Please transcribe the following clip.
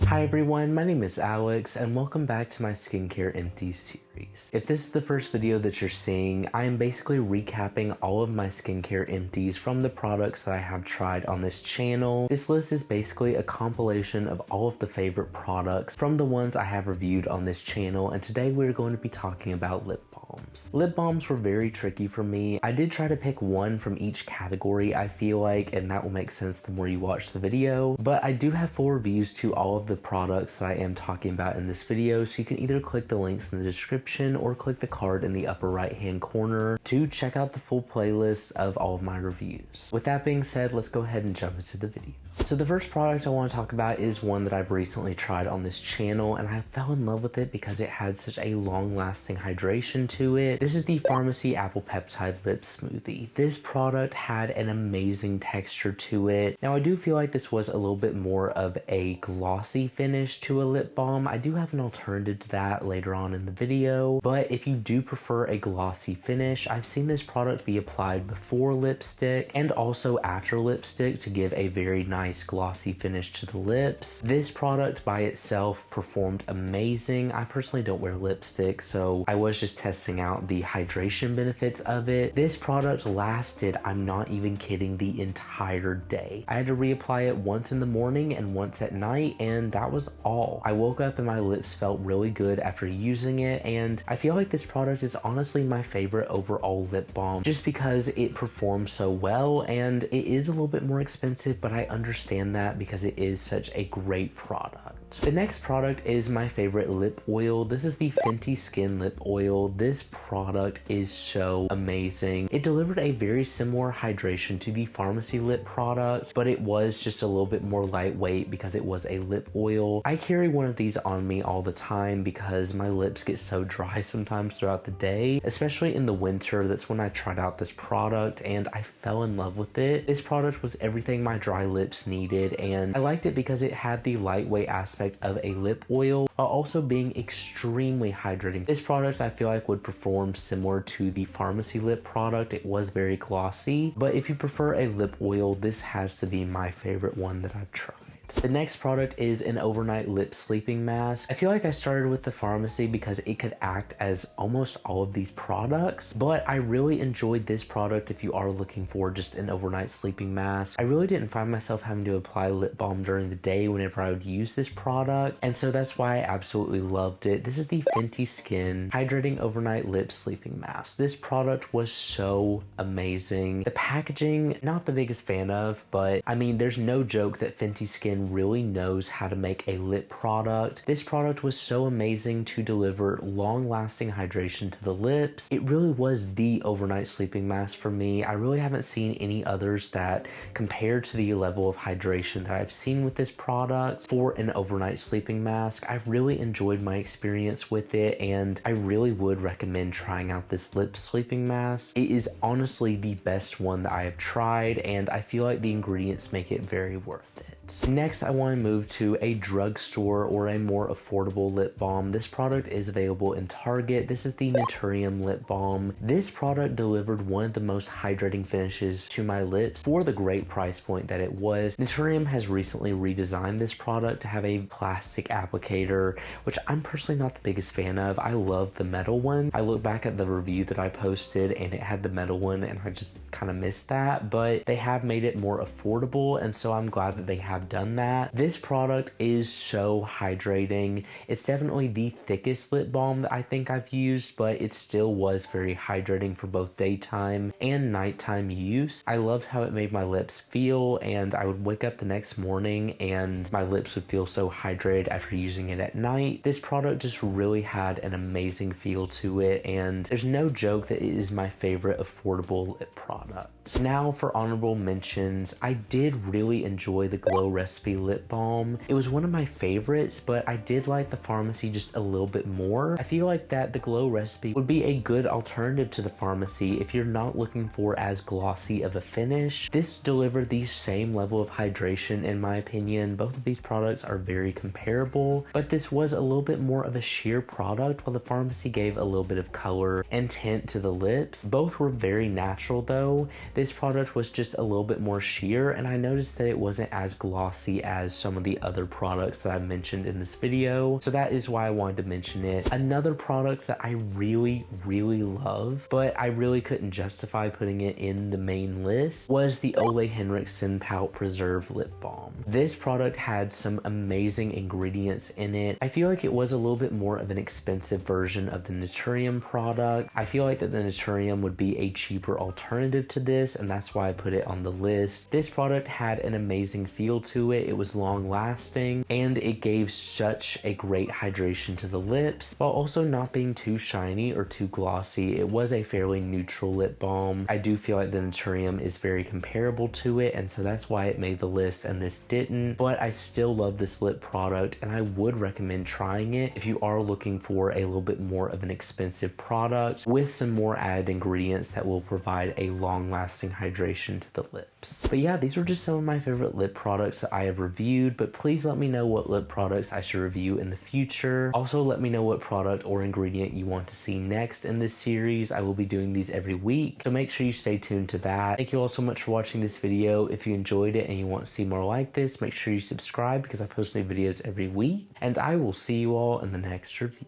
Hi everyone, my name is Alex and welcome back to my skincare empties series. If this is the first video that you're seeing, I am basically recapping all of my skincare empties from the products that I have tried on this channel. This list is basically a compilation of all of the favorite products from the ones I have reviewed on this channel, and today we're going to be talking about lip balms. Lip balms were very tricky for me. I did try to pick one from each category, I feel like, and that will make sense the more you watch the video, but I do have full reviews to all of the products that I am talking about in this video, so you can either click the links in the description or click the card in the upper right hand corner to check out the full playlist of all of my reviews. With that being said, let's go ahead and jump into the video. So the first product I want to talk about is one that I've recently tried on this channel, and I fell in love with it because it had such a long-lasting hydration to it. This is the Pharmacy Apple Peptide Lip Smoothie. This product had an amazing texture to it. Now I do feel like this was a little bit more of a glossy finish to a lip balm. I do have an alternative to that later on in the video, but if you do prefer a glossy finish, I've seen this product be applied before lipstick and also after lipstick to give a very nice glossy finish to the lips. This product by itself performed amazing. I personally don't wear lipstick, so I was just testing out the hydration benefits of it. This product lasted, I'm not even kidding, the entire day. I had to reapply it once in the morning and once at night, and that was all. I woke up and my lips felt really good after using it, and I feel like this product is honestly my favorite overall lip balm just because it performs so well, and it is a little bit more expensive, but I understand that because it is such a great product. The next product is my favorite lip oil. This is the Fenty Skin Lip Oil. This product is so amazing. It delivered a very similar hydration to the Pharmacy Lip product, but it was just a little bit more lightweight because it was a lip oil. I carry one of these on me all the time because my lips get so dry sometimes throughout the day, especially in the winter. That's when I tried out this product and I fell in love with it. This product was everything my dry lips needed, and I liked it because it had the lightweight aspect of a lip oil while also being extremely hydrating. This product I feel like would perform similar to the Pharmacy Lip product. It was very glossy, but if you prefer a lip oil, this has to be my favorite one that I've tried. The next product is an overnight lip sleeping mask. I feel like I started with the Pharmacy because it could act as almost all of these products, but I really enjoyed this product if you are looking for just an overnight sleeping mask. I really didn't find myself having to apply lip balm during the day whenever I would use this product, and so that's why I absolutely loved it. This is the Fenty Skin Hydrating Overnight Lip Sleeping Mask. This product was so amazing. The packaging, not the biggest fan of, but I mean, there's no joke that Fenty Skin really knows how to make a lip product. This product was so amazing to deliver long-lasting hydration to the lips. It really was the overnight sleeping mask for me. I really haven't seen any others that compared to the level of hydration that I've seen with this product for an overnight sleeping mask. I've really enjoyed my experience with it, and I really would recommend trying out this lip sleeping mask. It is honestly the best one that I have tried, and I feel like the ingredients make it very worth it. Next, I want to move to a drugstore or a more affordable lip balm. This product is available in Target. This is the Naturium Lip Balm. This product delivered one of the most hydrating finishes to my lips for the great price point that it was. Naturium has recently redesigned this product to have a plastic applicator, which I'm personally not the biggest fan of. I love the metal one. I look back at the review that I posted and it had the metal one, and I just kind of missed that, but they have made it more affordable, and so I'm glad that they have done that. This product is so hydrating. It's definitely the thickest lip balm that I think I've used, but it still was very hydrating for both daytime and nighttime use. I loved how it made my lips feel, and I would wake up the next morning and my lips would feel so hydrated after using it at night. This product just really had an amazing feel to it, and there's no joke that it is my favorite affordable lip product. Now for honorable mentions, I did really enjoy the Glow Recipe Lip Balm. It was one of my favorites, but I did like the Pharmacy just a little bit more. I feel like that the Glow Recipe would be a good alternative to the Pharmacy if you're not looking for as glossy of a finish. This delivered the same level of hydration in my opinion. Both of these products are very comparable, but this was a little bit more of a sheer product while the Pharmacy gave a little bit of color and tint to the lips. Both were very natural though. This product was just a little bit more sheer, and I noticed that it wasn't as glossy glossy as some of the other products that I've mentioned in this video. So that is why I wanted to mention it. Another product that I really love, but I really couldn't justify putting it in the main list, was the Ole Henriksen Pout Preserve Lip Balm. This product had some amazing ingredients in it. I feel like it was a little bit more of an expensive version of the Naturium product. I feel like that the Naturium would be a cheaper alternative to this, and that's why I put it on the list. This product had an amazing feel to it. It was long lasting, and it gave such a great hydration to the lips while also not being too shiny or too glossy. It was a fairly neutral lip balm. I do feel like the Naturium is very comparable to it, and so that's why it made the list and this didn't. But I still love this lip product, and I would recommend trying it if you are looking for a little bit more of an expensive product with some more added ingredients that will provide a long-lasting hydration to the lips. But yeah, these were just some of my favorite lip products that I have reviewed, but please let me know what lip products I should review in the future. Also, let me know what product or ingredient you want to see next in this series. I will be doing these every week, so make sure you stay tuned to that. Thank you all so much for watching this video. If you enjoyed it and you want to see more like this, make sure you subscribe because I post new videos every week, and I will see you all in the next review.